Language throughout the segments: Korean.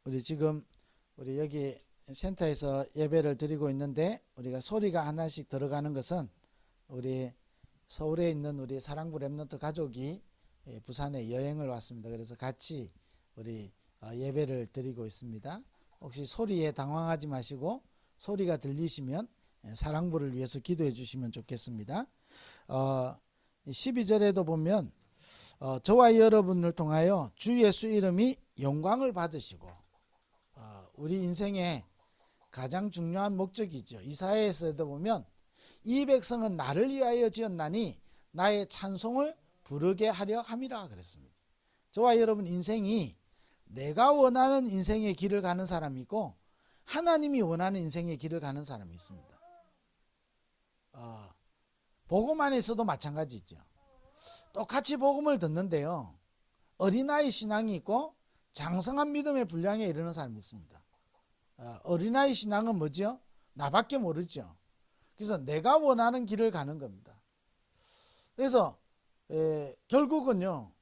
우리 지금 우리 여기 센터에서 예배를 드리고 있는데 우리가 소리가 하나씩 들어가는 것은 우리 서울에 있는 우리 사랑부 렘넌트 가족이 부산에 여행을 왔습니다. 그래서 같이 우리 예배를 드리고 있습니다. 혹시 소리에 당황하지 마시고 소리가 들리시면 사랑부를 위해서 기도해 주시면 좋겠습니다. 12절에도 보면 저와 여러분을 통하여 주 예수 이름이 영광을 받으시고, 우리 인생의 가장 중요한 목적이죠. 이사야에서도 보면 이 백성은 나를 위하여 지었나니 나의 찬송을 부르게 하려 함이라 그랬습니다. 저와 여러분 인생이 내가 원하는 인생의 길을 가는 사람이 있고 하나님이 원하는 인생의 길을 가는 사람이 있습니다. 복음 안에서도 마찬가지죠. 똑같이 복음을 듣는데요, 어린아이 신앙이 있고 장성한 믿음의 분량에 이르는 사람이 있습니다. 어린아이 신앙은 뭐죠? 나밖에 모르죠. 그래서 내가 원하는 길을 가는 겁니다. 그래서 결국은요,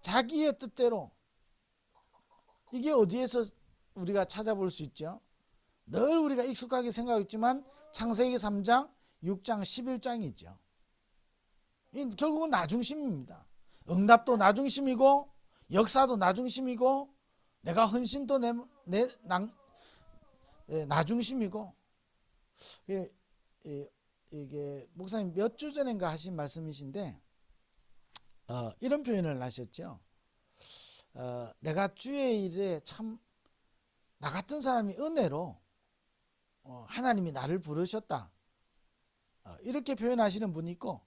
자기의 뜻대로, 이게 어디에서 우리가 찾아볼 수 있죠? 늘 우리가 익숙하게 생각하고 있지만 창세기 3장, 6장, 11장이죠. 결국은 나 중심입니다. 응답도 나 중심이고 역사도 나 중심이고 내가 헌신도 나 중심이고, 이게 목사님 몇 주 전인가 하신 말씀이신데 이런 표현을 하셨죠. 내가 주의 일에 참 나 같은 사람이 은혜로 하나님이 나를 부르셨다, 이렇게 표현하시는 분이 있고,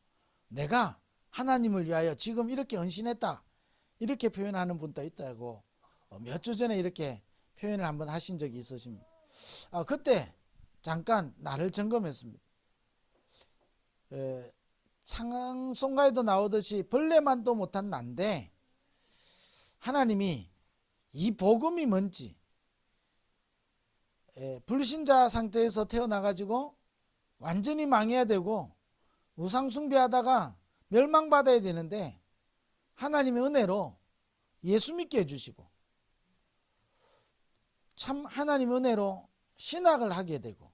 내가 하나님을 위하여 지금 이렇게 헌신했다, 이렇게 표현하는 분도 있다고 몇 주 전에 이렇게 표현을 한번 하신 적이 있으십니다. 그때 잠깐 나를 점검했습니다. 찬송가에도 나오듯이 벌레만도 못한 난데 하나님이 이 복음이 뭔지, 불신자 상태에서 태어나가지고 완전히 망해야 되고 우상 숭배하다가 멸망받아야 되는데 하나님의 은혜로 예수 믿게 해주시고, 참 하나님의 은혜로 신학을 하게 되고,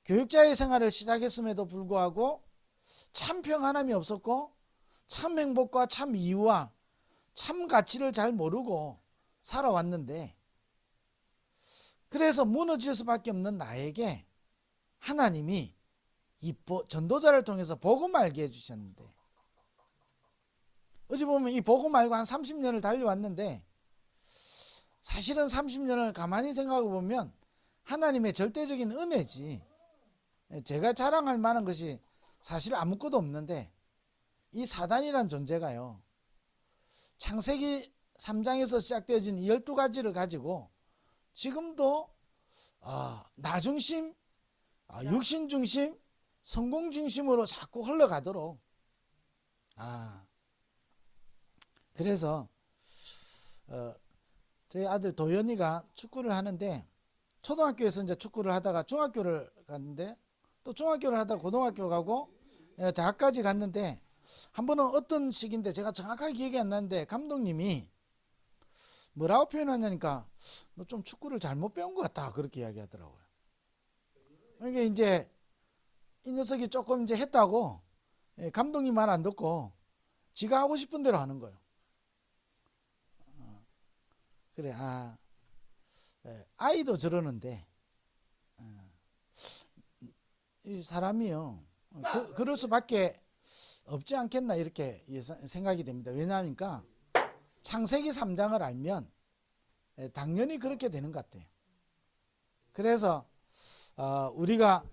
교육자의 생활을 시작했음에도 불구하고 참 평안함이 없었고 참 행복과 참 이유와 참 가치를 잘 모르고 살아왔는데, 그래서 무너질 수밖에 없는 나에게 하나님이 이 전도자를 통해서 복음 알게 해주셨는데, 어찌 보면 이 복음 알고 한 30년을 달려왔는데 사실은 30년을 가만히 생각해 보면 하나님의 절대적인 은혜지 제가 자랑할 만한 것이 사실 아무것도 없는데, 이 사단이란 존재가요, 창세기 3장에서 시작되어진 12가지를 가지고 지금도 나 중심, 육신 중심, 성공 중심으로 자꾸 흘러가도록, 그래서 저희 아들 도연이가 축구를 하는데, 초등학교에서 이제 축구를 하다가 중학교를 갔는데, 또 중학교를 하다가 고등학교 가고 대학까지 갔는데, 한 번은 어떤 시기인데 제가 정확하게 기억이 안 나는데 감독님이 뭐라고 표현하냐니까 너 좀 축구를 잘못 배운 것 같다, 그렇게 이야기하더라고요. 그러니까 이제 이 녀석이 조금 이제 했다고 감독님 말 안 듣고 지가 하고 싶은 대로 하는 거예요. 그래, 아이도 저러는데 이 사람이요, 그럴 수밖에 없지 않겠나, 이렇게 생각이 됩니다. 왜냐하니까 창세기 3장을 알면 당연히 그렇게 되는 것 같아요. 그래서 우리가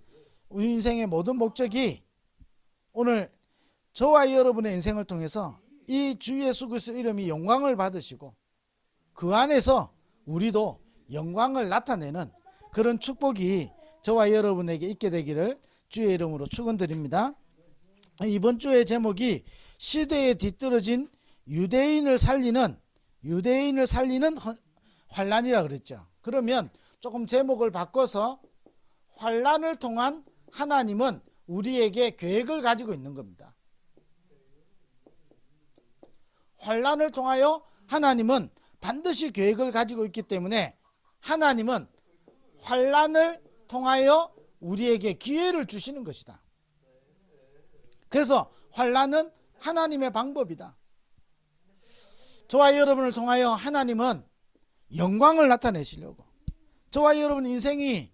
우리 인생의 모든 목적이 오늘 저와 여러분의 인생을 통해서 이 주 예수 그리스도 이름이 영광을 받으시고 그 안에서 우리도 영광을 나타내는 그런 축복이 저와 여러분에게 있게 되기를 주의 이름으로 축원드립니다. 이번 주의 제목이 시대에 뒤떨어진 유대인을 살리는 환란이라 그랬죠. 그러면 조금 제목을 바꿔서 환란을 통한 하나님은 우리에게 계획을 가지고 있는 겁니다. 환난을 통하여 하나님은 반드시 계획을 가지고 있기 때문에 하나님은 환난을 통하여 우리에게 기회를 주시는 것이다. 그래서 환난은 하나님의 방법이다. 저와 여러분을 통하여 하나님은 영광을 나타내시려고, 저와 여러분 인생이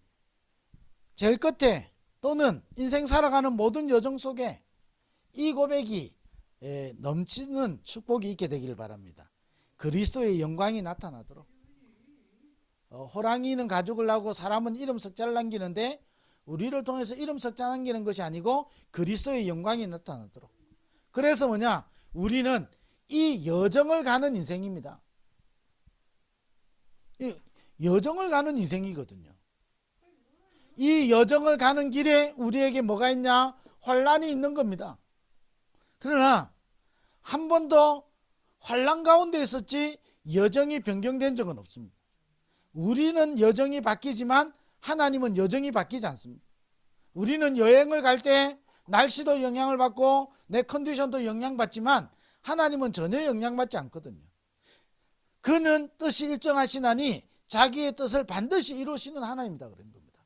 제일 끝에 또는 인생 살아가는 모든 여정 속에 이 고백이 넘치는 축복이 있게 되길 바랍니다. 그리스도의 영광이 나타나도록. 호랑이는 가죽을 나고 사람은 이름 석자를 남기는데 우리를 통해서 이름 석자 남기는 것이 아니고 그리스도의 영광이 나타나도록. 그래서 뭐냐? 우리는 이 여정을 가는 인생입니다. 여정을 가는 인생이거든요. 이 여정을 가는 길에 우리에게 뭐가 있냐? 환난이 있는 겁니다. 그러나 한 번도 환난 가운데 있었지 여정이 변경된 적은 없습니다. 우리는 여정이 바뀌지만 하나님은 여정이 바뀌지 않습니다. 우리는 여행을 갈 때 날씨도 영향을 받고 내 컨디션도 영향받지만 하나님은 전혀 영향받지 않거든요. 그는 뜻이 일정하시나니 자기의 뜻을 반드시 이루시는 하나님이다 그런 겁니다.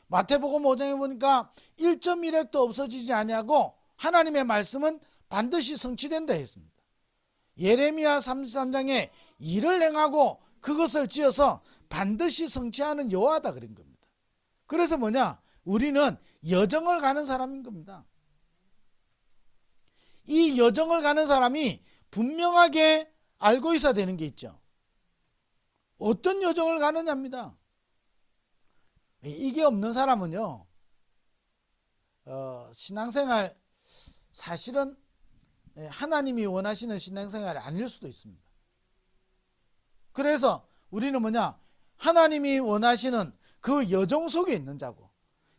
마태복음 5장에 보니까 1.1핵도 없어지지 아니하고 하나님의 말씀은 반드시 성취된다 했습니다. 예레미야 33장에 일을 행하고 그것을 지어서 반드시 성취하는 여호와다 그런 겁니다. 그래서 뭐냐? 우리는 여정을 가는 사람인 겁니다. 이 여정을 가는 사람이 분명하게 알고 있어야 되는 게 있죠. 어떤 여정을 가느냐입니다. 이게 없는 사람은요, 신앙생활 사실은 하나님이 원하시는 신앙생활이 아닐 수도 있습니다. 그래서 우리는 뭐냐? 하나님이 원하시는 그 여정 속에 있는 자고,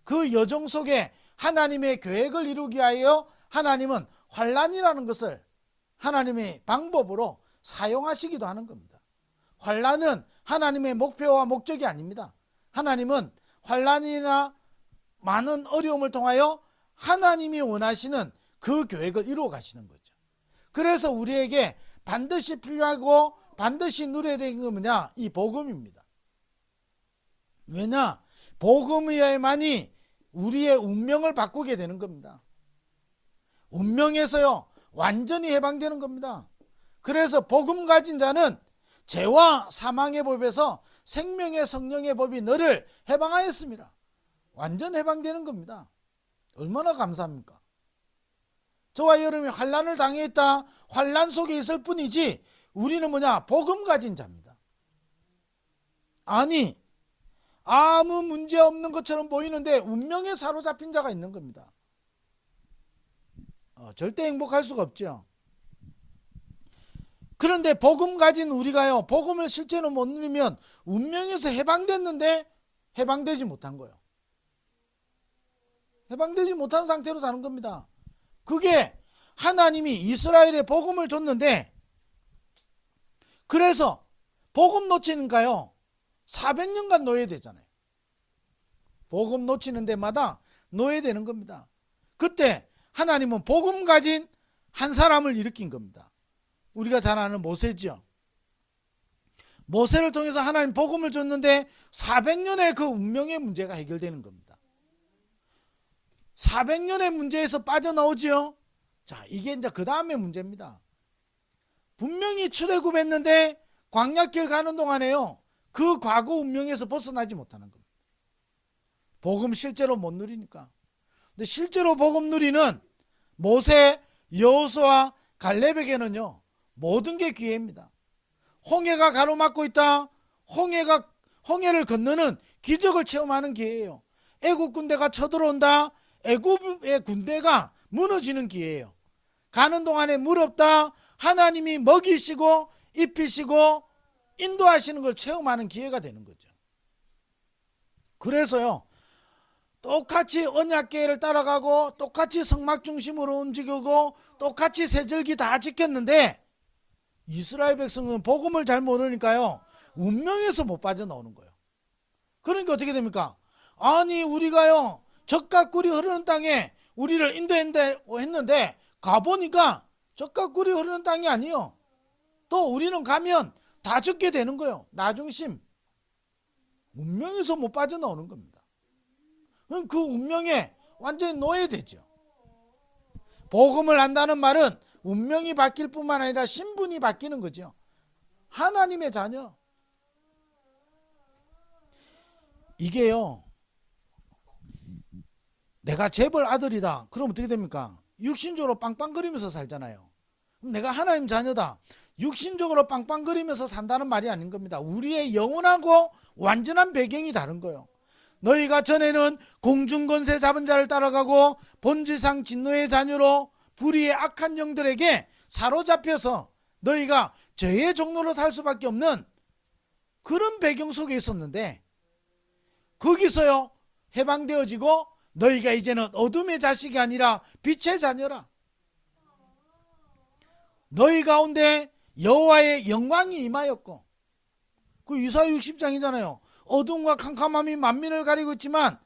그 여정 속에 하나님의 계획을 이루기 위하여 하나님은 환난이라는 것을 하나님의 방법으로 사용하시기도 하는 겁니다. 환난은 하나님의 목표와 목적이 아닙니다. 하나님은 환난이나 많은 어려움을 통하여 하나님이 원하시는 그 계획을 이루어 가시는 거죠. 그래서 우리에게 반드시 필요하고 반드시 누려야 되는 게 뭐냐? 이 복음입니다. 왜냐? 복음이어야만이 우리의 운명을 바꾸게 되는 겁니다. 운명에서요 완전히 해방되는 겁니다. 그래서 복음 가진 자는 죄와 사망의 법에서 생명의 성령의 법이 너를 해방하였습니다. 완전 해방되는 겁니다. 얼마나 감사합니까? 저와 여러분이 환난을 당했다, 환난 속에 있을 뿐이지 우리는 뭐냐? 복음 가진 자입니다. 아니, 아무 문제 없는 것처럼 보이는데 운명에 사로잡힌 자가 있는 겁니다. 절대 행복할 수가 없죠. 그런데 복음 가진 우리가요, 복음을 실제로 못 누리면 운명에서 해방됐는데 해방되지 못한 거예요. 해방되지 못한 상태로 사는 겁니다. 그게 하나님이 이스라엘에 복음을 줬는데, 그래서 복음 놓치는가요? 400년간 노예되잖아요. 복음 놓치는 데마다 노예되는 겁니다. 그때 하나님은 복음 가진 한 사람을 일으킨 겁니다. 우리가 잘 아는 모세죠. 모세를 통해서 하나님 복음을 줬는데 400년의 그 운명의 문제가 해결되는 겁니다. 400년의 문제에서 빠져나오지요. 자, 이게 이제 그 다음의 문제입니다. 분명히 출애굽했는데 광야길 가는 동안에요, 그 과거 운명에서 벗어나지 못하는 겁니다. 복음 실제로 못 누리니까. 근데 실제로 복음 누리는 모세, 여호수아, 갈렙에게는요 모든 게 기회입니다. 홍해가 가로막고 있다. 홍해를 건너는 기적을 체험하는 기회예요. 애국 군대가 쳐들어온다. 애국의 군대가 무너지는 기회예요. 가는 동안에 물 없다. 하나님이 먹이시고 입히시고 인도하시는 걸 체험하는 기회가 되는 거죠. 그래서요, 똑같이 언약궤를 따라가고 똑같이 성막 중심으로 움직이고 똑같이 세절기 다 지켰는데 이스라엘 백성은 복음을 잘 모르니까요 운명에서 못 빠져나오는 거예요. 그러니까 어떻게 됩니까? 아니, 우리가요 젖과 꿀이 흐르는 땅에 우리를 인도했는데 가보니까 젖과 꿀이 흐르는 땅이 아니요, 또 우리는 가면 다 죽게 되는 거예요. 나중심. 운명에서 못 빠져나오는 겁니다. 그럼 그 운명에 완전히 노예되죠. 복음을 안다는 말은 운명이 바뀔 뿐만 아니라 신분이 바뀌는 거죠. 하나님의 자녀. 이게요, 내가 재벌 아들이다. 그럼 어떻게 됩니까? 육신적으로 빵빵거리면서 살잖아요. 그럼 내가 하나님 자녀다. 육신적으로 빵빵거리면서 산다는 말이 아닌 겁니다. 우리의 영원하고 완전한 배경이 다른 거예요. 너희가 전에는 공중권세 잡은 자를 따라가고 본질상 진노의 자녀로 불의의 악한 영들에게 사로잡혀서 너희가 죄의 종로로 살 수밖에 없는 그런 배경 속에 있었는데, 거기서요 해방되어지고 너희가 이제는 어둠의 자식이 아니라 빛의 자녀라. 너희 가운데 여호와의 영광이 임하였고, 그 이사야 60장이잖아요. 어둠과 캄캄함이 만민을 가리고 있지만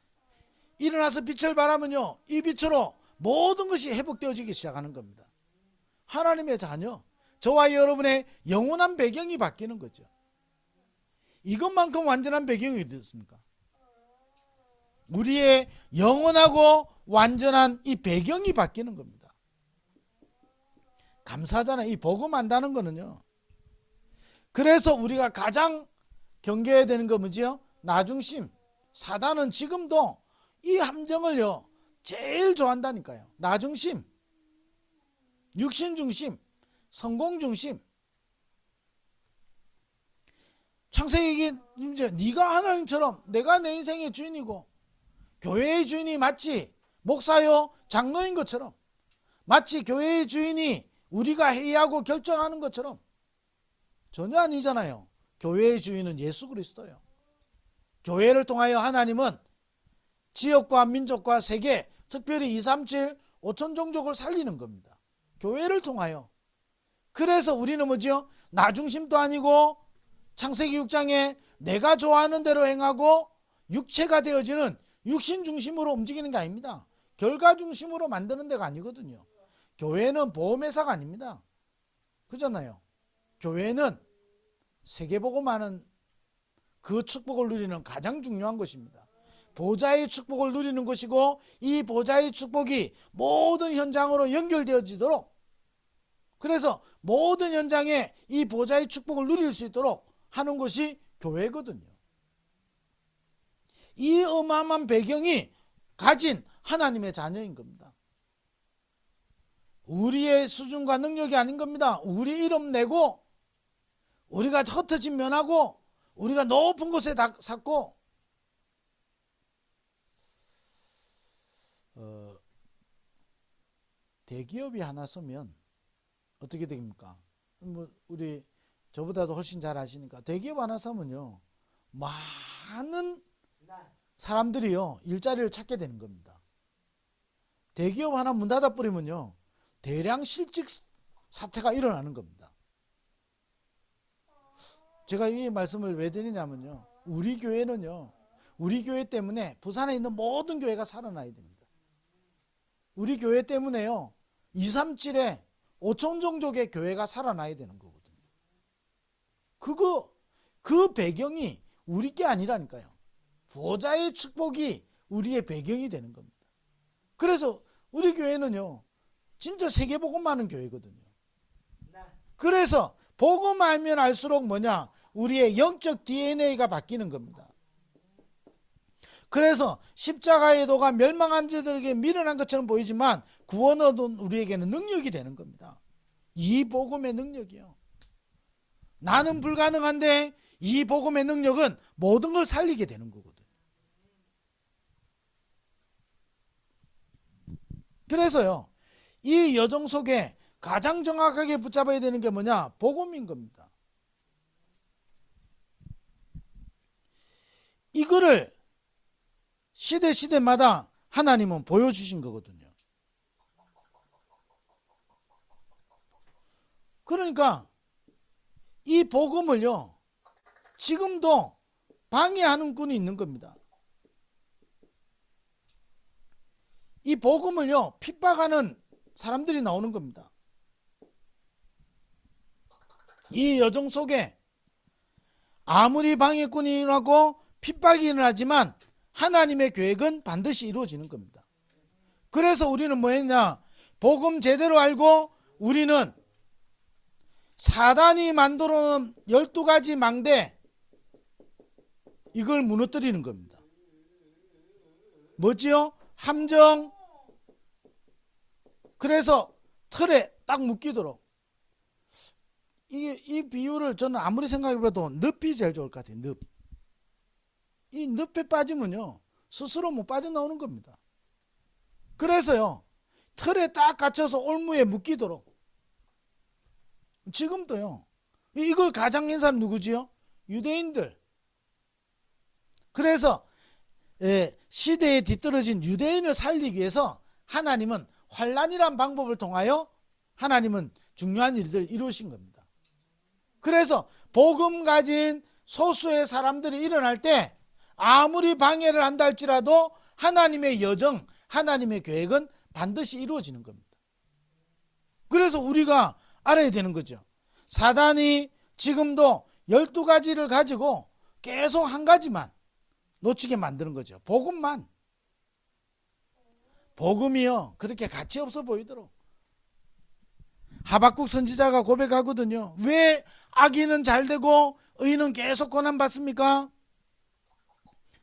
일어나서 빛을 발하면요, 이 빛으로 모든 것이 회복되어지기 시작하는 겁니다. 하나님의 자녀, 저와 여러분의 영원한 배경이 바뀌는 거죠. 이것만큼 완전한 배경이 어디 있습니까? 우리의 영원하고 완전한 이 배경이 바뀌는 겁니다. 감사하잖아요. 이 복음 안다는 거는요. 그래서 우리가 가장 경계해야 되는 거 뭐지요? 나중심. 사단은 지금도 이 함정을요 제일 좋아한다니까요. 나중심, 육신중심, 성공중심. 창세기 이제 네가 하나님처럼 내가 내 인생의 주인이고, 교회의 주인이 마치 목사요 장로인 것처럼, 마치 교회의 주인이 우리가 회의하고 결정하는 것처럼 전혀 아니잖아요. 교회의 주인은 예수 그리스도예요. 교회를 통하여 하나님은 지역과 민족과 세계, 특별히 237 5천 종족을 살리는 겁니다. 교회를 통하여. 그래서 우리는 뭐죠? 나중심도 아니고 창세기 6장에 내가 좋아하는 대로 행하고 육체가 되어지는 육신 중심으로 움직이는 게 아닙니다. 결과 중심으로 만드는 데가 아니거든요. 교회는 보험회사가 아닙니다. 그잖아요. 교회는 세계복음하는 그 축복을 누리는 가장 중요한 것입니다. 보좌의 축복을 누리는 것이고, 이 보좌의 축복이 모든 현장으로 연결되어지도록, 그래서 모든 현장에 이 보좌의 축복을 누릴 수 있도록 하는 것이 교회거든요. 이 어마어마한 배경이 가진 하나님의 자녀인 겁니다. 우리의 수준과 능력이 아닌 겁니다. 우리 이름 내고, 우리가 흩어진 면하고, 우리가 높은 곳에 샀고, 대기업이 하나 서면 어떻게 됩니까? 뭐 우리 저보다도 훨씬 잘 아시니까, 대기업 하나 서면요 많은 사람들이요 일자리를 찾게 되는 겁니다. 대기업 하나 문 닫아 버리면요 대량 실직 사태가 일어나는 겁니다. 제가 이 말씀을 왜 드리냐면요, 우리 교회는요, 우리 교회 때문에 부산에 있는 모든 교회가 살아나야 됩니다. 우리 교회 때문에요 237에 5천 종족의 교회가 살아나야 되는 거거든요. 그 배경이 우리 게 아니라니까요. 보좌의 축복이 우리의 배경이 되는 겁니다. 그래서 우리 교회는요 진짜 세계복음 많은 교회거든요. 그래서 복음 알면 알수록 뭐냐, 우리의 영적 DNA가 바뀌는 겁니다. 그래서 십자가의 도가 멸망한 자들에게 미련한 것처럼 보이지만 구원 얻은 우리에게는 능력이 되는 겁니다. 이 복음의 능력이요. 나는 불가능한데 이 복음의 능력은 모든 걸 살리게 되는 거거든요. 그래서요, 이 여정 속에 가장 정확하게 붙잡아야 되는 게 뭐냐, 복음인 겁니다. 이거를 시대마다 하나님은 보여주신 거거든요. 그러니까 이 복음을요 지금도 방해하는 꾼이 있는 겁니다. 이 복음을요 핍박하는 사람들이 나오는 겁니다. 이 여정 속에 아무리 방해꾼이 일어나고 핍박이 일어나지만 하나님의 계획은 반드시 이루어지는 겁니다. 그래서 우리는 뭐 했냐? 복음 제대로 알고 우리는 사단이 만들어 놓은 12가지 망대, 이걸 무너뜨리는 겁니다. 뭐지요? 함정. 그래서 틀에 딱 묶이도록. 이 비유를 저는 아무리 생각해봐도 늪이 제일 좋을 것 같아요. 늪. 이 늪에 빠지면요, 스스로 못 빠져나오는 겁니다. 그래서요, 틀에 딱 갇혀서 올무에 묶이도록. 지금도요, 이걸 가장 낸 사람 누구지요? 유대인들. 그래서 시대에 뒤떨어진 유대인을 살리기 위해서 하나님은 환난이란 방법을 통하여 하나님은 중요한 일들을 이루신 겁니다. 그래서 복음 가진 소수의 사람들이 일어날 때 아무리 방해를 한다 할지라도 하나님의 여정, 하나님의 계획은 반드시 이루어지는 겁니다. 그래서 우리가 알아야 되는 거죠. 사단이 지금도 12가지를 가지고 계속 한 가지만 놓치게 만드는 거죠. 복음만. 복음이요, 그렇게 가치 없어 보이도록. 하박국 선지자가 고백하거든요. 왜 악인은 잘 되고 의인은 계속 고난받습니까?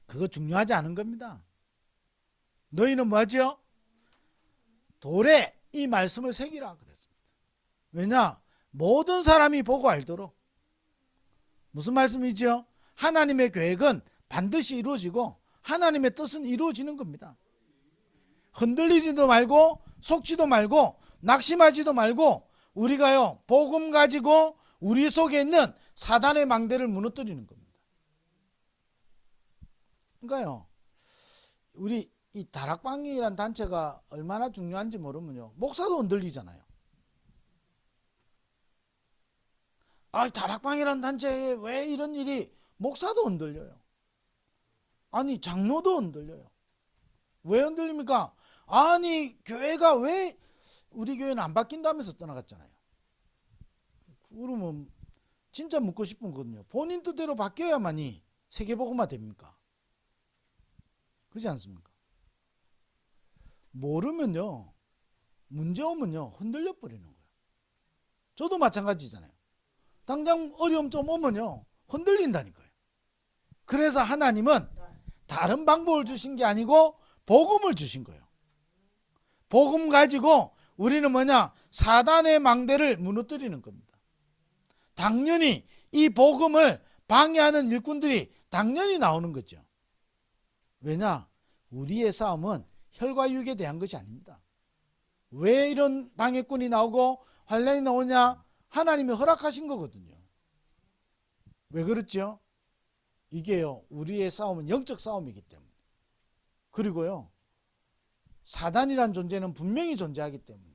그거 중요하지 않은 겁니다. 너희는 뭐하죠? 돌에 이 말씀을 새기라 그랬습니다. 왜냐? 모든 사람이 보고 알도록. 무슨 말씀이죠? 하나님의 계획은 반드시 이루어지고 하나님의 뜻은 이루어지는 겁니다. 흔들리지도 말고 속지도 말고 낙심하지도 말고 우리가요, 복음 가지고 우리 속에 있는 사단의 망대를 무너뜨리는 겁니다. 그러니까요, 우리 이 다락방이라는 단체가 얼마나 중요한지 모르면요, 목사도 흔들리잖아요. 아, 다락방이라는 단체에 왜 이런 일이, 목사도 흔들려요. 아니, 장로도 흔들려요. 왜 흔들립니까? 아니, 교회가 왜 우리 교회는 안 바뀐다면서 떠나갔잖아요. 그러면 진짜 묻고 싶은 거거든요. 본인 뜻대로 바뀌어야만이 세계복음화 됩니까? 그렇지 않습니까? 모르면요, 문제 오면요, 흔들려 버리는 거예요. 저도 마찬가지잖아요. 당장 어려움 좀 오면요, 흔들린다니까요. 그래서 하나님은 다른 방법을 주신 게 아니고 복음을 주신 거예요. 복음 가지고 우리는 뭐냐? 사단의 망대를 무너뜨리는 겁니다. 당연히 이 복음을 방해하는 일꾼들이 당연히 나오는 거죠. 왜냐? 우리의 싸움은 혈과 육에 대한 것이 아닙니다. 왜 이런 방해꾼이 나오고 환난이 나오냐? 하나님이 허락하신 거거든요. 왜 그렇죠? 이게요, 우리의 싸움은 영적 싸움이기 때문에. 그리고요, 사단이란 존재는 분명히 존재하기 때문에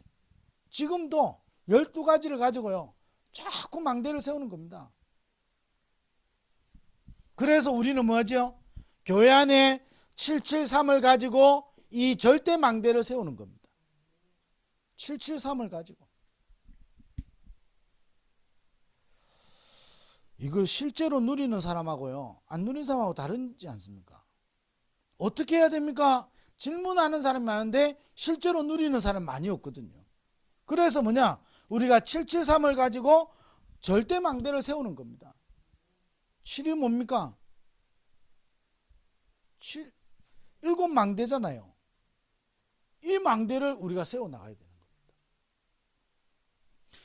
지금도 12가지를 가지고요, 자꾸 망대를 세우는 겁니다. 그래서 우리는 뭐죠? 교회 안에 773을 가지고 이 절대 망대를 세우는 겁니다. 773을 가지고. 이걸 실제로 누리는 사람하고요, 안 누리는 사람하고 다르지 않습니까? 어떻게 해야 됩니까? 질문하는 사람이 많은데 실제로 누리는 사람 많이 없거든요. 그래서 뭐냐? 우리가 773을 가지고 절대 망대를 세우는 겁니다. 7이 뭡니까? 7망대잖아요. 이 망대를 우리가 세워나가야 되는 겁니다.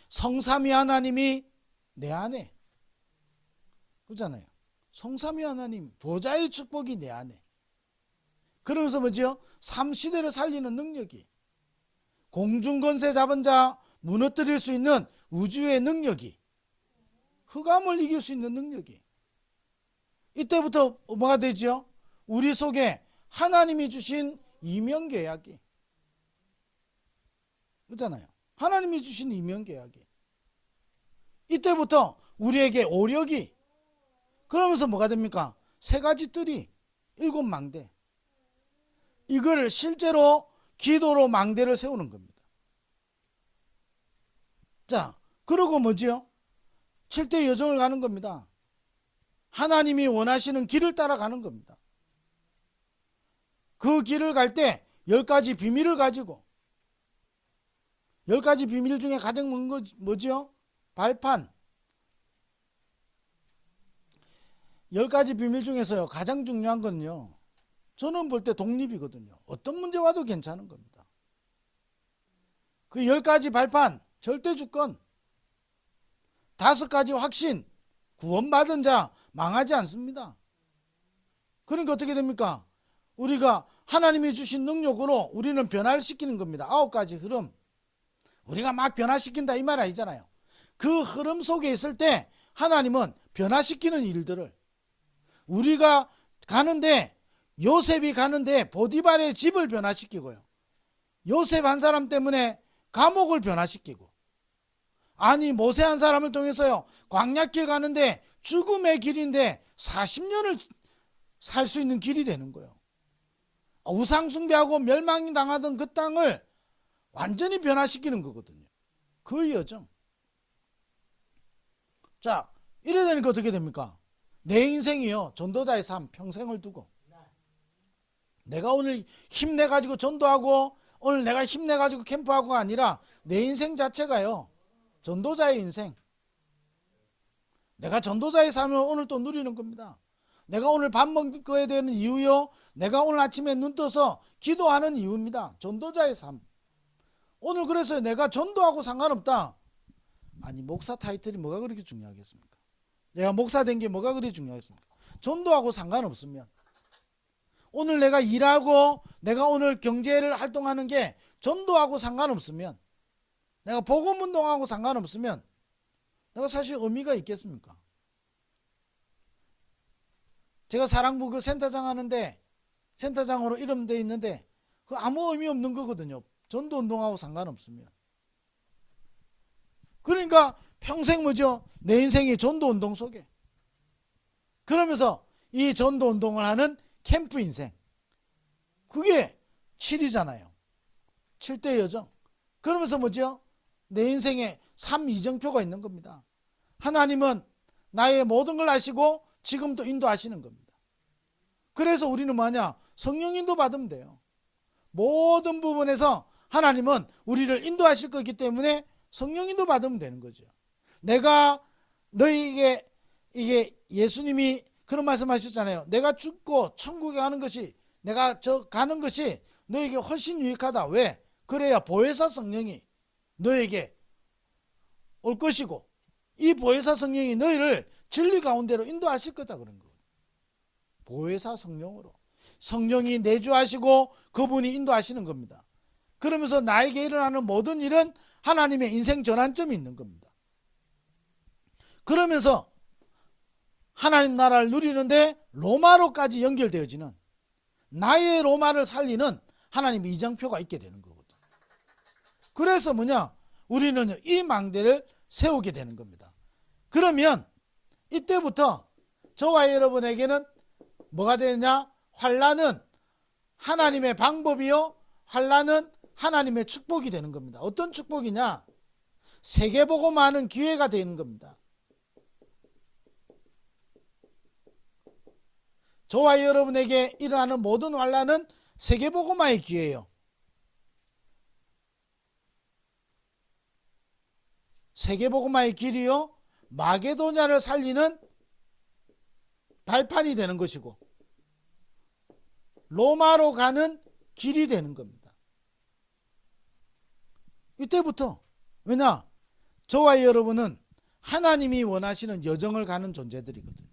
성삼위 하나님이 내 안에, 그렇잖아요. 성삼위 하나님 보좌의 축복이 내 안에. 그러면서 뭐죠? 3시대를 살리는 능력이, 공중권세 잡은 자 무너뜨릴 수 있는 우주의 능력이, 흑암을 이길 수 있는 능력이, 이때부터 뭐가 되죠? 우리 속에 하나님이 주신 이면계약이, 그렇잖아요. 하나님이 주신 이면계약이, 이때부터 우리에게 오력이, 그러면서 뭐가 됩니까? 3가지 뜰이 7망대. 이걸 실제로 기도로 망대를 세우는 겁니다. 자, 그러고 뭐지요? 7대 여정을 가는 겁니다. 하나님이 원하시는 길을 따라가는 겁니다. 그 길을 갈 때 10가지 비밀을 가지고, 10가지 비밀 중에 가장 먼 거 뭐죠? 발판. 10가지 비밀 중에서요, 가장 중요한 건요, 저는 볼 때 독립이거든요. 어떤 문제 와도 괜찮은 겁니다. 그 10가지 발판, 절대 주권, 5가지 확신, 구원받은 자 망하지 않습니다. 그러니까 어떻게 됩니까? 우리가 하나님이 주신 능력으로 우리는 변화시키는 겁니다. 9가지 흐름. 우리가 막 변화시킨다 이 말 아니잖아요. 그 흐름 속에 있을 때 하나님은 변화시키는 일들을, 우리가 가는데, 요셉이 가는데 보디발의 집을 변화시키고요, 요셉 한 사람 때문에 감옥을 변화시키고, 아니 모세 한 사람을 통해서요, 광야길 가는데 죽음의 길인데 40년을 살 수 있는 길이 되는 거예요. 우상 숭배하고 멸망이 당하던 그 땅을 완전히 변화시키는 거거든요. 그 여정. 자, 이래 되니까 어떻게 됩니까? 내 인생이요, 전도자의 삶 평생을 두고, 내가 오늘 힘내가지고 전도하고, 오늘 내가 힘내가지고 캠프하고가 아니라 내 인생 자체가요, 전도자의 인생. 내가 전도자의 삶을 오늘 또 누리는 겁니다. 내가 오늘 밥 먹어야 되는 이유요, 내가 오늘 아침에 눈 떠서 기도하는 이유입니다. 전도자의 삶. 오늘 그래서 내가 전도하고 상관없다. 아니, 목사 타이틀이 뭐가 그렇게 중요하겠습니까? 내가 목사 된 게 뭐가 그렇게 중요하겠습니까? 전도하고 상관없으면, 오늘 내가 일하고 내가 오늘 경제를 활동하는 게 전도하고 상관없으면, 내가 복음운동하고 상관없으면 내가 사실 의미가 있겠습니까? 제가 사랑부 그 센터장 하는데, 센터장으로 이름돼 있는데 그 아무 의미 없는 거거든요. 전도운동하고 상관없으면. 그러니까 평생 뭐죠? 내 인생이 전도운동 속에. 그러면서 이 전도운동을 하는 캠프 인생, 그게 7이잖아요. 7대 여정. 그러면서 뭐죠? 내 인생에 3 이정표가 있는 겁니다. 하나님은 나의 모든 걸 아시고 지금도 인도하시는 겁니다. 그래서 우리는 뭐냐? 성령 인도 받으면 돼요. 모든 부분에서 하나님은 우리를 인도하실 거기 때문에 성령 인도 받으면 되는 거죠. 내가 너희에게, 이게 예수님이 그런 말씀하셨잖아요. 내가 죽고 천국에 가는 것이, 내가 가는 것이 너에게 훨씬 유익하다. 왜? 그래야 보혜사 성령이 너에게 올 것이고, 이 보혜사 성령이 너희를 진리 가운데로 인도하실 거다 그런 거예요. 보혜사 성령으로. 성령이 내주하시고 그분이 인도하시는 겁니다. 그러면서 나에게 일어나는 모든 일은 하나님의 인생 전환점이 있는 겁니다. 그러면서 하나님 나라를 누리는데 로마로까지 연결되어지는, 나의 로마를 살리는 하나님의 이정표가 있게 되는 거거든. 그래서 뭐냐? 우리는 이 망대를 세우게 되는 겁니다. 그러면 이때부터 저와 여러분에게는 뭐가 되느냐? 환난은 하나님의 방법이요, 환난은 하나님의 축복이 되는 겁니다. 어떤 축복이냐? 세계복음화하는 기회가 되는 겁니다. 저와 여러분에게 일어나는 모든 환난은 세계복음화의 기회예요. 세계복음화의 길이요, 마게도냐를 살리는 발판이 되는 것이고, 로마로 가는 길이 되는 겁니다. 이때부터, 왜냐? 저와 여러분은 하나님이 원하시는 여정을 가는 존재들이거든요.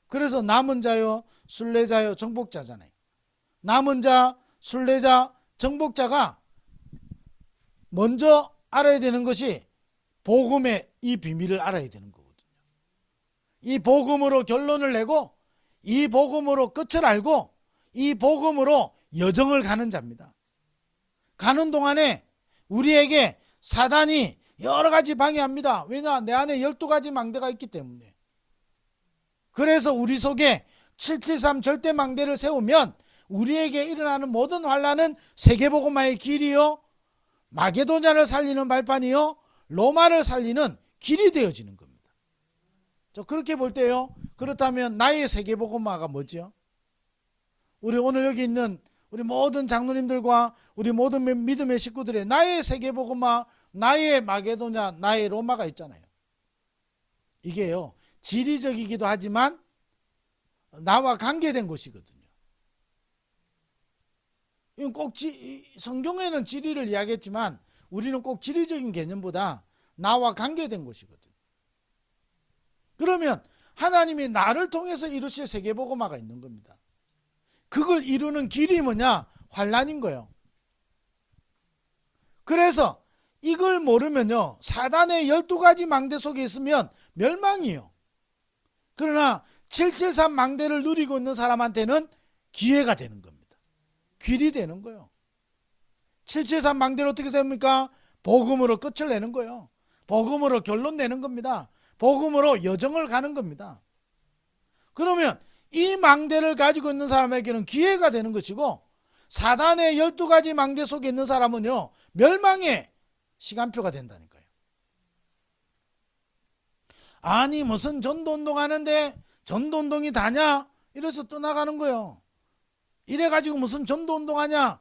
그래서 남은 자요, 순례자요, 정복자잖아요. 남은 자, 순례자, 정복자가 먼저 알아야 되는 것이 복음의 이 비밀을 알아야 되는 거거든요. 이 복음으로 결론을 내고, 이 복음으로 끝을 알고, 이 복음으로 여정을 가는 자입니다. 가는 동안에 우리에게 사단이 여러 가지 방해합니다. 왜냐? 내 안에 12가지 망대가 있기 때문에. 그래서 우리 속에 773 절대 망대를 세우면 우리에게 일어나는 모든 환난은 세계복음화의 길이요, 마게도냐를 살리는 발판이요, 로마를 살리는 길이 되어지는 겁니다. 그렇게 볼 때요. 그렇다면 나의 세계복음화가 뭐지요? 우리 오늘 여기 있는 우리 모든 장로님들과 우리 모든 믿음의 식구들의 나의 세계복음화, 나의 마게도냐, 나의 로마가 있잖아요. 이게요, 지리적이기도 하지만 나와 관계된 것이거든요. 이건 꼭 성경에는 지리를 이야기했지만 우리는 꼭 지리적인 개념보다 나와 관계된 것이거든요. 그러면 하나님이 나를 통해서 이루실 세계복음화가 있는 겁니다. 그걸 이루는 길이 뭐냐? 환난인 거예요. 그래서 이걸 모르면요, 사단의 12가지 망대 속에 있으면 멸망이에요. 그러나 773 망대를 누리고 있는 사람한테는 기회가 되는 겁니다. 길이 되는 거예요. 773 망대를 어떻게 세웁니까? 복음으로 끝을 내는 거예요. 복음으로 결론 내는 겁니다. 복음으로 여정을 가는 겁니다. 그러면 이 망대를 가지고 있는 사람에게는 기회가 되는 것이고, 사단의 12가지 망대 속에 있는 사람은요, 멸망의 시간표가 된다니까요. 아니 무슨 전도운동 하는데 전도운동이 다냐? 이래서 떠나가는 거예요. 이래가지고 무슨 전도운동 하냐?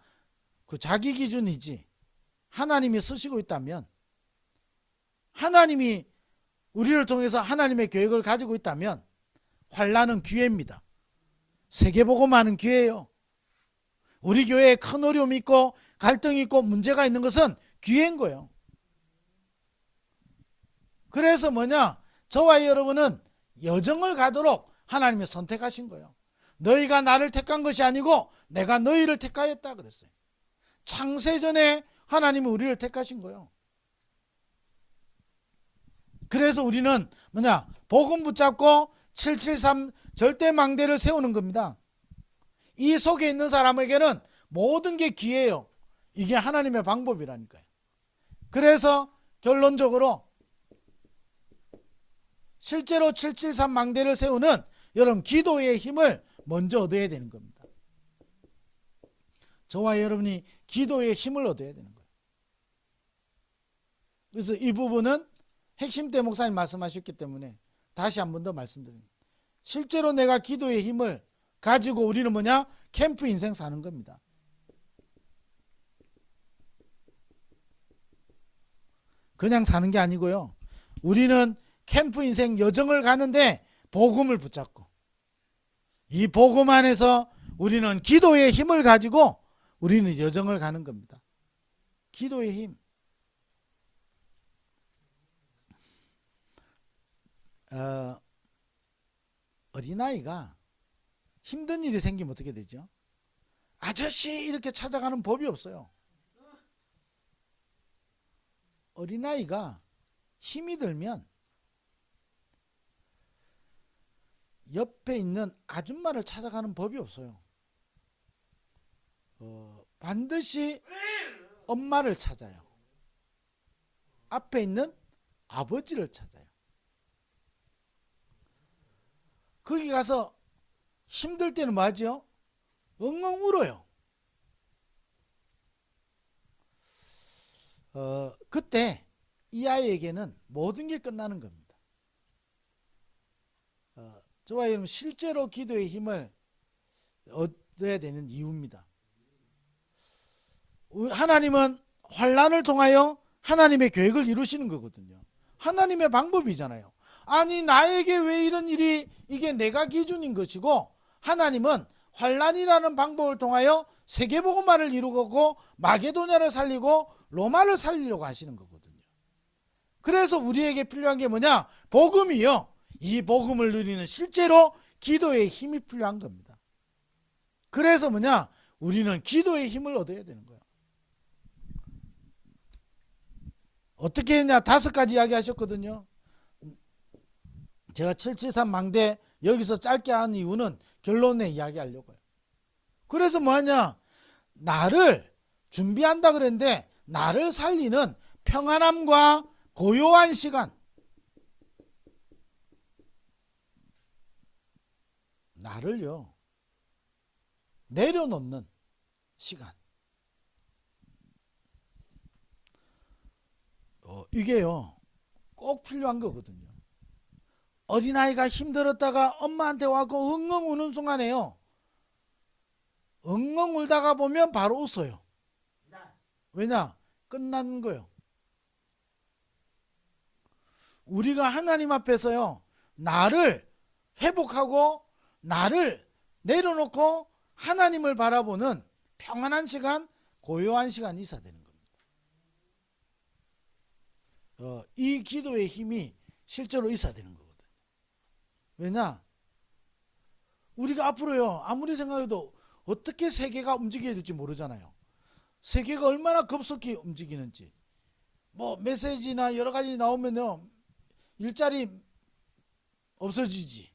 그 자기 기준이지. 하나님이 쓰시고 있다면, 하나님이 우리를 통해서 하나님의 계획을 가지고 있다면 환난은 기회입니다. 세계복음화는 기회예요. 우리 교회에 큰 어려움이 있고 갈등이 있고 문제가 있는 것은 기회인 거예요. 그래서 뭐냐? 저와 여러분은 여정을 가도록 하나님이 선택하신 거예요. 너희가 나를 택한 것이 아니고 내가 너희를 택하였다 그랬어요. 창세전에 하나님이 우리를 택하신 거예요. 그래서 우리는 뭐냐? 복음 붙잡고 773 절대 망대를 세우는 겁니다. 이 속에 있는 사람에게는 모든 게 기회예요. 이게 하나님의 방법이라니까요. 그래서 결론적으로 실제로 773 망대를 세우는 여러분 기도의 힘을 먼저 얻어야 되는 겁니다. 저와 여러분이 기도의 힘을 얻어야 되는 거예요. 그래서 이 부분은 핵심 때 목사님 말씀하셨기 때문에 다시 한 번 더 말씀드립니다. 실제로 내가 기도의 힘을 가지고 우리는 뭐냐? 캠프 인생 사는 겁니다. 그냥 사는 게 아니고요. 우리는 캠프 인생 여정을 가는데 복음을 붙잡고, 이 복음 안에서 우리는 기도의 힘을 가지고 우리는 여정을 가는 겁니다. 기도의 힘. 어린아이가 힘든 일이 생기면 어떻게 되죠? 아저씨 이렇게 찾아가는 법이 없어요. 어린아이가 힘이 들면 옆에 있는 아줌마를 찾아가는 법이 없어요. 반드시 엄마를 찾아요. 앞에 있는 아버지를 찾아요. 거기 가서 힘들 때는 뭐 하죠? 엉엉 울어요. 그때 이 아이에게는 모든 게 끝나는 겁니다. 저와 여러분 실제로 기도의 힘을 얻어야 되는 이유입니다. 하나님은 환난을 통하여 하나님의 계획을 이루시는 거거든요. 하나님의 방법이잖아요. 아니 나에게 왜 이런 일이, 이게 내가 기준인 것이고 하나님은 환난이라는 방법을 통하여 세계복음화를 이루고 마게도냐를 살리고 로마를 살리려고 하시는 거거든요. 그래서 우리에게 필요한 게 뭐냐? 복음이요. 이 복음을 누리는 실제로 기도의 힘이 필요한 겁니다. 그래서 뭐냐? 우리는 기도의 힘을 얻어야 되는 거예요. 어떻게 했냐? 5가지 이야기하셨거든요. 제가 773 망대 여기서 짧게 한 이유는 결론에 이야기하려고요. 그래서 뭐하냐? 나를 준비한다 그랬는데 나를 살리는 평안함과 고요한 시간, 나를요 내려놓는 시간, 이게요 꼭 필요한 거거든요. 어린아이가 힘들었다가 엄마한테 와서 엉엉 우는 순간에요. 엉엉 울다가 보면 바로 웃어요. 왜냐? 끝난 거예요. 우리가 하나님 앞에서요, 나를 회복하고 나를 내려놓고 하나님을 바라보는 평안한 시간, 고요한 시간이 있어야 되는 겁니다. 이 기도의 힘이 실제로 있어야 되는 거거든요. 왜냐? 우리가 앞으로요, 아무리 생각해도 어떻게 세계가 움직여야 될지 모르잖아요. 세계가 얼마나 급속히 움직이는지. 뭐 메시지나 여러 가지 나오면요, 일자리 없어지지.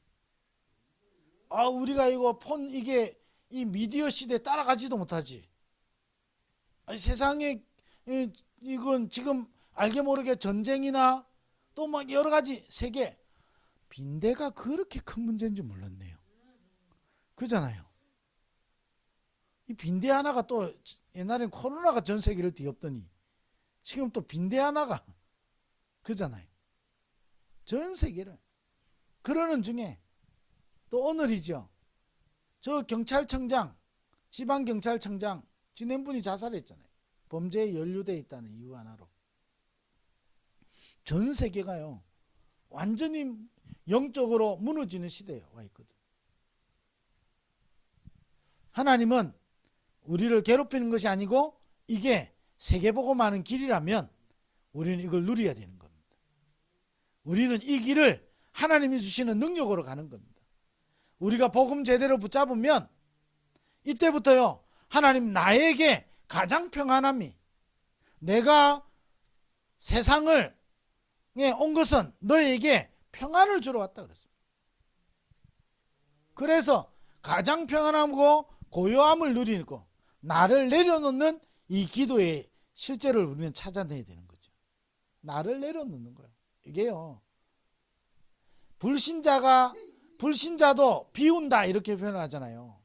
우리가 이거 이게 이 미디어 시대에 따라가지도 못하지. 세상에 이건 지금 알게 모르게 전쟁이나 또 막 여러 가지 세계, 빈대가 그렇게 큰 문제인지 몰랐네요. 그잖아요. 이 빈대 하나가 또 옛날엔 코로나가 전 세계를 뒤엎더니 지금 또 빈대 하나가 그잖아요. 전 세계를. 그러는 중에 또 오늘이죠. 저 경찰청장, 지방경찰청장 지낸분이 자살했잖아요. 범죄에 연루되어 있다는 이유 하나로. 전 세계가요, 완전히 영적으로 무너지는 시대에 와 있거든. 하나님은 우리를 괴롭히는 것이 아니고 이게 세계복음하는 길이라면 우리는 이걸 누려야 되는 겁니다. 우리는 이 길을 하나님이 주시는 능력으로 가는 겁니다. 우리가 복음 제대로 붙잡으면 이때부터요, 하나님 나에게 가장 평안함이, 내가 세상을 온 것은 너에게 평안을 주러 왔다 그랬습니다. 그래서 가장 평안하고 고요함을 누리고 나를 내려놓는 이 기도의 실제를 우리는 찾아내야 되는 거죠. 나를 내려놓는 거예요. 이게요, 불신자도 비운다 이렇게 표현하잖아요.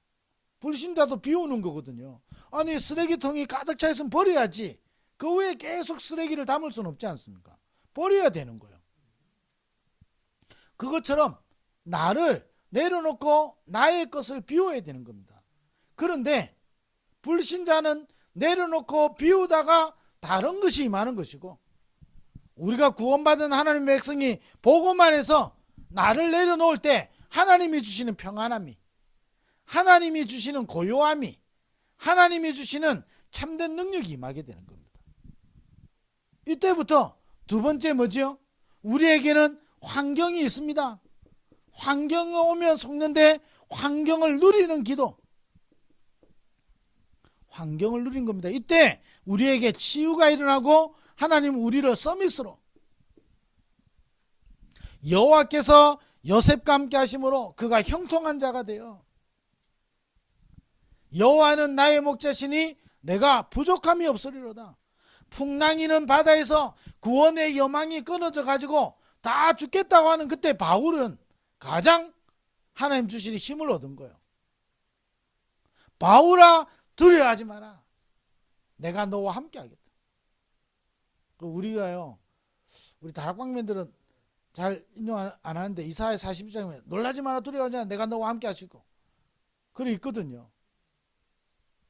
불신자도 비우는 거거든요. 아니, 쓰레기통이 가득 차 있으면 버려야지. 그 위에 계속 쓰레기를 담을 수는 없지 않습니까? 버려야 되는 거예요. 그것처럼 나를 내려놓고 나의 것을 비워야 되는 겁니다. 그런데 불신자는 내려놓고 비우다가 다른 것이 임하는 것이고, 우리가 구원받은 하나님의 백성이 복음만 해서 나를 내려놓을 때 하나님이 주시는 평안함이, 하나님이 주시는 고요함이, 하나님이 주시는 참된 능력이 임하게 되는 겁니다. 이때부터 두 번째 뭐죠? 우리에게는 환경이 있습니다. 환경이 오면 속는데 환경을 누리는 기도, 환경을 누린 겁니다. 이때 우리에게 치유가 일어나고 하나님 우리를 서밋으로, 여호와께서 요셉과 함께 하심으로 그가 형통한 자가 되어, 여호와는 나의 목자시니 내가 부족함이 없으리로다. 풍랑이는 바다에서 구원의 여망이 끊어져 가지고 다 죽겠다고 하는 그때 바울은 가장 하나님 주시는 힘을 얻은 거예요. 바울아, 두려워하지 마라. 내가 너와 함께 하겠다. 우리가요, 우리 다락방면들은 잘 인용 안 하는데 이사야 42장에 놀라지 마라, 두려워하지 마라, 내가 너와 함께 하시고, 그래 있거든요.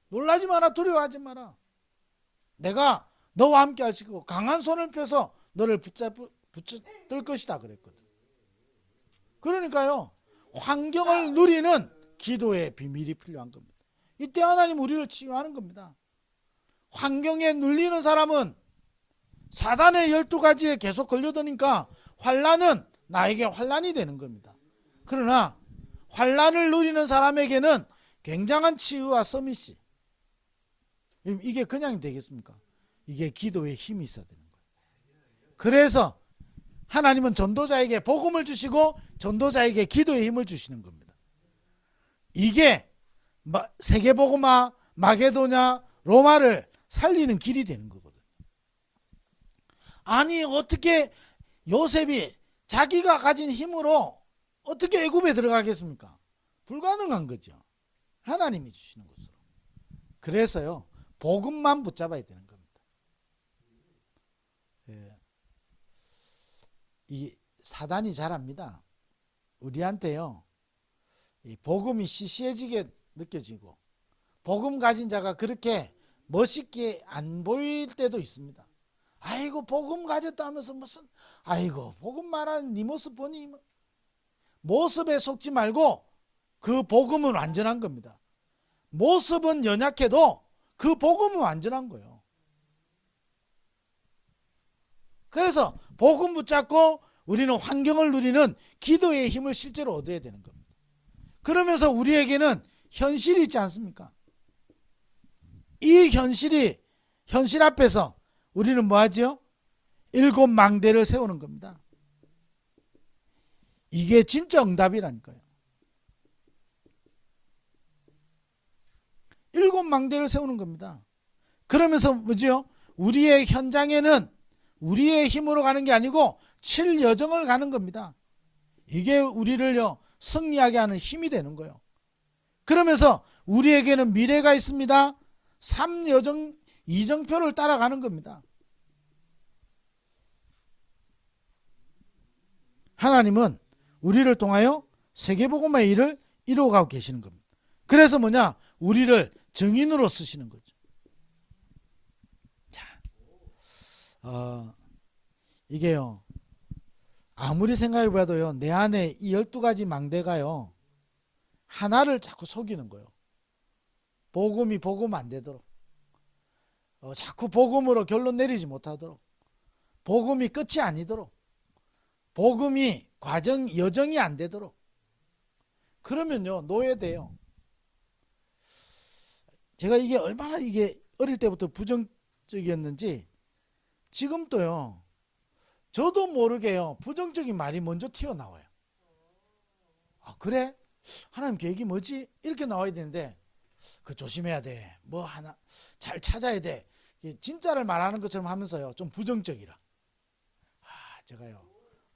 놀라지 마라, 두려워하지 마라, 내가 너와 함께 하시고 강한 손을 펴서 너를 붙들 것이다 그랬거든. 그러니까요, 환경을 누리는 기도의 비밀이 필요한 겁니다. 이때 하나님 우리를 치유하는 겁니다. 환경에 눌리는 사람은 사단의 12가지에 계속 걸려드니까 환난은 나에게 환난이 되는 겁니다. 그러나 환난을 누리는 사람에게는 굉장한 치유와 서밋이, 이게 그냥 되겠습니까? 이게 기도의 힘이 있어야 되는 거예요. 그래서 하나님은 전도자에게 복음을 주시고 전도자에게 기도의 힘을 주시는 겁니다. 이게 세계복음화, 마게도냐, 로마를 살리는 길이 되는 거거든요. 아니, 어떻게 요셉이 자기가 가진 힘으로 어떻게 애굽에 들어가겠습니까? 불가능한 거죠. 하나님이 주시는 것으로. 그래서요, 복음만 붙잡아야 되는 겁니다. 이 사단이 잘합니다. 우리한테요, 이 복음이 시시해지게 느껴지고 복음 가진 자가 그렇게 멋있게 안 보일 때도 있습니다. 아이고 복음 가졌다 하면서 무슨 아이고 복음 말하는 네 모습 보니 모습에 속지 말고 그 복음은 완전한 겁니다. 모습은 연약해도 그 복음은 완전한 거예요. 그래서 복음 붙잡고 우리는 환경을 누리는 기도의 힘을 실제로 얻어야 되는 겁니다. 그러면서 우리에게는 현실이 있지 않습니까? 이 현실 앞에서 우리는 뭐 하죠? 7 망대를 세우는 겁니다. 이게 진짜 응답이라니까요. 7 망대를 세우는 겁니다. 그러면서 뭐죠? 우리의 현장에는 우리의 힘으로 가는 게 아니고 7여정을 가는 겁니다. 이게 우리를요 승리하게 하는 힘이 되는 거예요. 그러면서 우리에게는 미래가 있습니다. 3여정 이정표를 따라가는 겁니다. 하나님은 우리를 통하여 세계복음의 일을 이루어가고 계시는 겁니다. 그래서 뭐냐? 우리를 증인으로 쓰시는 거죠. 자, 이게요 아무리 생각해봐도요 내 안에 이 12가지 망대가요 하나를 자꾸 속이는 거예요. 복음이 복음 안 되도록, 자꾸 복음으로 결론 내리지 못하도록, 복음이 끝이 아니도록, 복음이 여정이 안 되도록. 그러면요 노예돼요. 제가 이게 얼마나 이게 어릴 때부터 부정적이었는지 지금 또요 저도 모르게요 부정적인 말이 먼저 튀어나와요. 아 그래? 하나님 계획이 뭐지? 이렇게 나와야 되는데 그 조심해야 돼. 뭐 하나 잘 찾아야 돼. 진짜를 말하는 것처럼 하면서요 좀 부정적이라. 제가요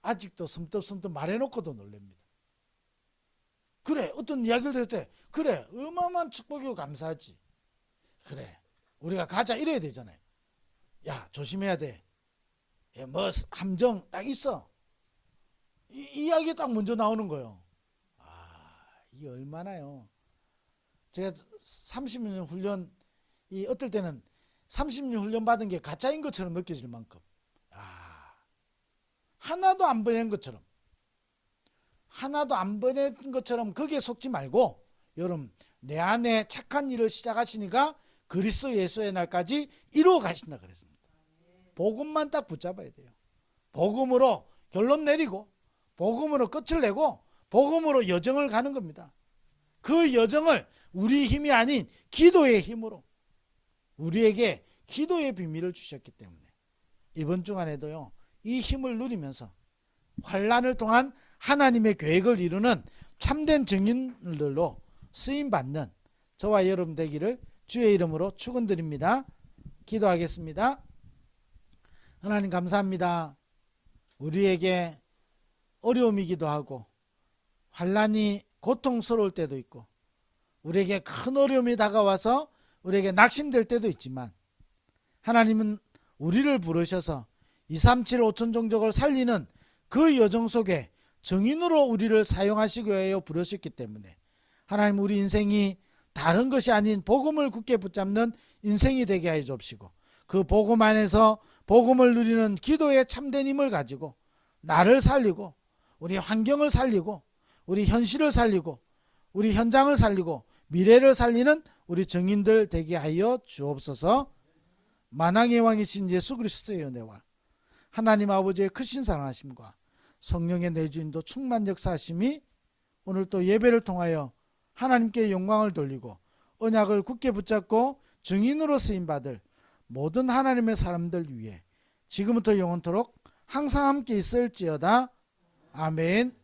아직도 섬뜩섬뜩 말해놓고도 놀랍니다. 그래 어떤 이야기를 들을 때 그래 어마어마한 축복이고 감사하지. 그래 우리가 가자 이래야 되잖아요. 야 조심해야 돼. 뭐 함정 딱 있어. 이 이야기 딱 먼저 나오는 거예요. 이게 얼마나요. 제가 30년 훈련 어떨 때는 30년 훈련 받은 게 가짜인 것처럼 느껴질 만큼 하나도 안 보낸 것처럼 거기에 속지 말고 여러분 내 안에 착한 일을 시작하시니까 그리스도 예수의 날까지 이루어 가신다 그랬습니다. 복음만 딱 붙잡아야 돼요. 복음으로 결론 내리고 복음으로 끝을 내고 복음으로 여정을 가는 겁니다. 그 여정을 우리 힘이 아닌 기도의 힘으로 우리에게 기도의 비밀을 주셨기 때문에 이번 주간에도요 이 힘을 누리면서 환난을 통한 하나님의 계획을 이루는 참된 증인들로 쓰임받는 저와 여러분 되기를 주의 이름으로 축원드립니다. 기도하겠습니다. 하나님 감사합니다. 우리에게 어려움이기도 하고 환난이 고통스러울 때도 있고 우리에게 큰 어려움이 다가와서 우리에게 낙심될 때도 있지만 하나님은 우리를 부르셔서 237 5천 종족을 살리는 그 여정 속에 증인으로 우리를 사용하시기 위하여 부르셨기 때문에 하나님 우리 인생이 다른 것이 아닌 복음을 굳게 붙잡는 인생이 되게 하여 주옵시고 그 복음 안에서 복음을 누리는 기도의 참된 힘을 가지고 나를 살리고 우리 환경을 살리고 우리 현실을 살리고 우리 현장을 살리고 미래를 살리는 우리 증인들 되게 하여 주옵소서. 만왕의 왕이신 예수 그리스도의 은혜와 하나님 아버지의 크신 사랑하심과 성령의 내주인도 충만 역사하심이 오늘 또 예배를 통하여 하나님께 영광을 돌리고 언약을 굳게 붙잡고 증인으로 쓰임받을 모든 하나님의 사람들 위해 지금부터 영원토록 항상 함께 있을지어다. 아멘.